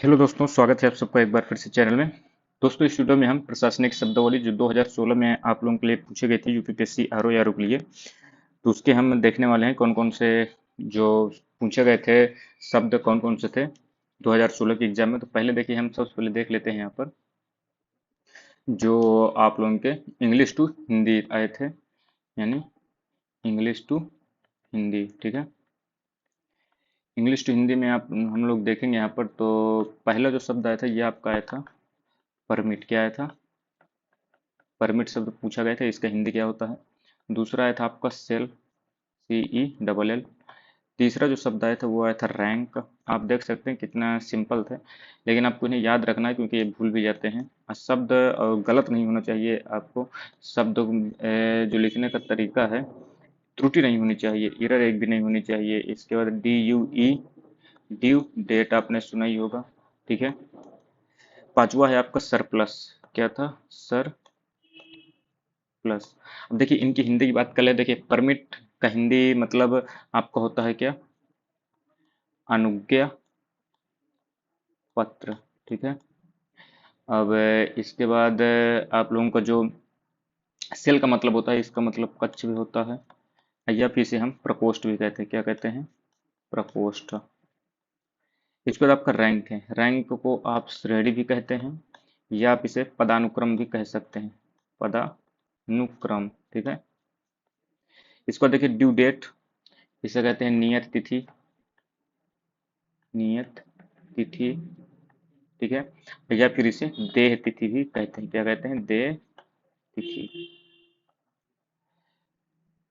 Hello दोस्तों, स्वागत है आप सबका एक बार फिर से चैनल में। दोस्तों, इस वीडियो में हम प्रशासनिक शब्दावली जो 2016 में आप लोगों के लिए पूछे गए थे यूपीपीएससी आरओ आरओ के लिए, तो उसके हम देखने वाले हैं कौन कौन से जो पूछे गए थे शब्द कौन कौन से थे 2016 के एग्जाम में। तो पहले देखिए, हम सबसे पहले देख लेते हैं यहाँ पर जो आप लोगों के इंग्लिश टू हिंदी आए थे, यानी इंग्लिश टू हिंदी। ठीक है, इंग्लिश टू हिंदी में आप हम लोग देखेंगे यहाँ पर। तो पहला जो शब्द आया था ये आपका आया था परमिट। क्या आया था? परमिट शब्द पूछा गया था, इसका हिंदी क्या होता है। दूसरा आया था आपका सेल, सी ई डबल एल। तीसरा जो शब्द आया था वो आया था रैंक। आप देख सकते हैं कितना सिंपल थे, लेकिन आपको इन्हें याद रखना है क्योंकि ये भूल भी जाते हैं। शब्द गलत नहीं होना चाहिए आपको। शब्द जो लिखने का तरीका है, त्रुटि नहीं होनी चाहिए, एरर एक भी नहीं होनी चाहिए। इसके बाद D U E, due date आपने सुना ही होगा। ठीक है, पांचवा है आपका सरप्लस। क्या था? Sir plus. अब देखिए इनकी हिंदी की बात कर ले। देखिए परमिट का हिंदी मतलब आपका होता है क्या? अनुज्ञा पत्र। ठीक है, अब इसके बाद आप लोगों का जो सेल का मतलब होता है, इसका मतलब कक्ष भी होता है, या फिर इसे हम प्रकोष्ठ भी कहते हैं। क्या कहते हैं? प्रकोष्ठ। इसके बाद आपका रैंक है। रैंक को आप श्रेणी भी कहते हैं, या आप इसे पदानुक्रम भी कह सकते हैं। पदानुक्रम। ठीक है, इसको देखिए ड्यू डेट, इसे कहते हैं नियत तिथि। नियत तिथि। ठीक है, या फिर इसे देह तिथि भी कहते हैं। क्या कहते हैं? देह तिथि।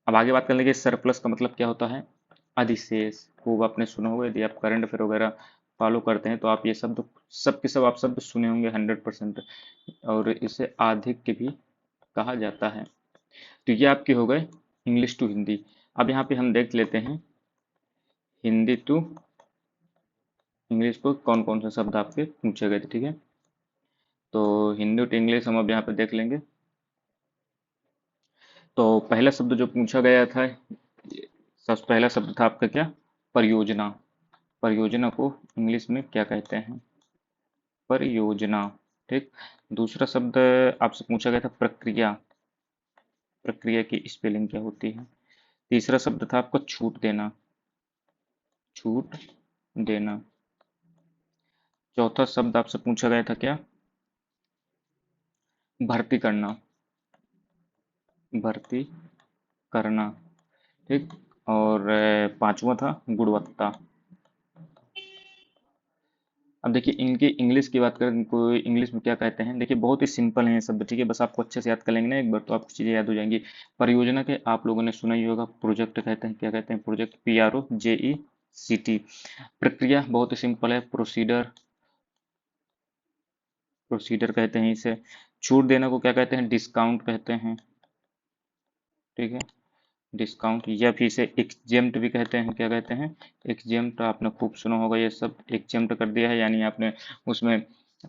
अब आगे बात कर लेंगे सरप्लस का मतलब क्या होता है। अधिशेष। खूब आपने सुना होगा, यदि आप करंट अफेयर वगैरह फॉलो करते हैं तो आप ये शब्द सब के सब आप शब्द सुने होंगे 100%। और इसे आधिक्य भी कहा जाता है। तो ये आपके हो गए इंग्लिश टू हिंदी। अब यहाँ पे हम देख लेते हैं हिंदी टू इंग्लिश को कौन कौन से शब्द आपके पूछे गए थे। ठीक है, तो हिंदी टू इंग्लिश हम अब यहाँ पे देख लेंगे। तो पहला शब्द जो पूछा गया था, सबसे पहला शब्द था आपका क्या? परियोजना। परियोजना को इंग्लिश में क्या कहते हैं? परियोजना। ठीक। दूसरा शब्द आपसे पूछा गया था प्रक्रिया। प्रक्रिया की स्पेलिंग क्या होती है? तीसरा शब्द था आपका छूट देना। छूट देना। चौथा शब्द आपसे पूछा गया था क्या? भर्ती करना। भर्ती करना। ठीक। और पांचवा था गुणवत्ता। अब देखिए इनकी इंग्लिश की बात करें, इनको इंग्लिश में क्या कहते हैं। देखिए बहुत ही सिंपल है ये शब्द। ठीक है, बस आपको अच्छे से याद कर लेंगे ना एक बार, तो आपको चीज़ें याद हो जाएंगी। परियोजना के आप लोगों ने सुना ही होगा, प्रोजेक्ट कहते हैं। क्या कहते हैं? प्रोजेक्ट। PROJECT। प्रक्रिया बहुत ही सिंपल है, प्रोसीडर। प्रोसीडर कहते हैं इसे। छूट देने को क्या कहते हैं? डिस्काउंट कहते हैं। ठीक है, डिस्काउंट। या फिर इसे एक्सजेम्प्ट भी कहते हैं। क्या कहते हैं? एक्सजेम्प्ट। आपने खूब सुना होगा ये सब। एक्सजेम्प्ट कर दिया है यानी आपने उसमें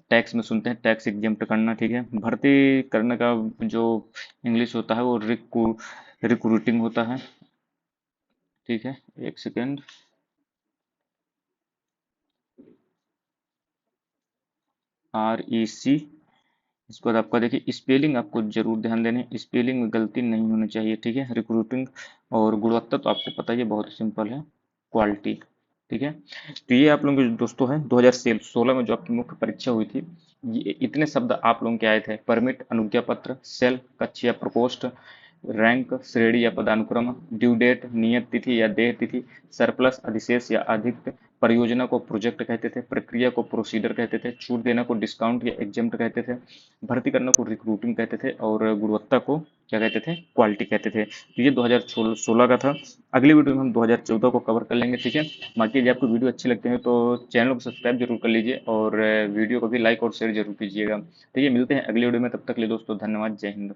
टैक्स में सुनते हैं टैक्स एग्जेम्प्ट करना। ठीक है, भर्ती करने का जो इंग्लिश होता है वो रिक्रूटिंग होता है। ठीक है, एक सेकेंड। REC। इसके बाद आपका देखिए स्पेलिंग आपको जरूर ध्यान देने, स्पेलिंग में गलती नहीं होनी चाहिए। ठीक है, रिक्रूटिंग। और गुणवत्ता तो आपको पता ही है, बहुत सिंपल है, क्वालिटी। ठीक है, तो ये आप लोगों के जो दोस्तों हैं 2016 में जो आपकी मुख्य परीक्षा हुई थी, ये इतने शब्द आप लोगों के आए थे। परमिट अनुज्ञा पत्र, सेल कक्ष या प्रकोष्ठ, रैंक श्रेणी या पदानुक्रम, ड्यू डेट नियत तिथि या देय तिथि, सरप्लस अधिशेष या अधिक, परियोजना को प्रोजेक्ट कहते थे, प्रक्रिया को प्रोसीडर कहते थे, छूट देना को डिस्काउंट या एग्जेम्प्ट कहते थे, भर्ती करने को रिक्रूटिंग कहते थे, और गुणवत्ता को क्या कहते थे? क्वालिटी कहते थे। तो ये 2016 का था। अगली वीडियो में हम 2014 को कवर कर लेंगे। ठीक है, बाकी यदि आपको वीडियो अच्छी लगती है तो चैनल को सब्सक्राइब जरूर कर लीजिए, और वीडियो को भी लाइक और शेयर जरूर कीजिएगा। ठीक है, मिलते हैं अगली वीडियो में, तब तक के लिए दोस्तों धन्यवाद, जय हिंद।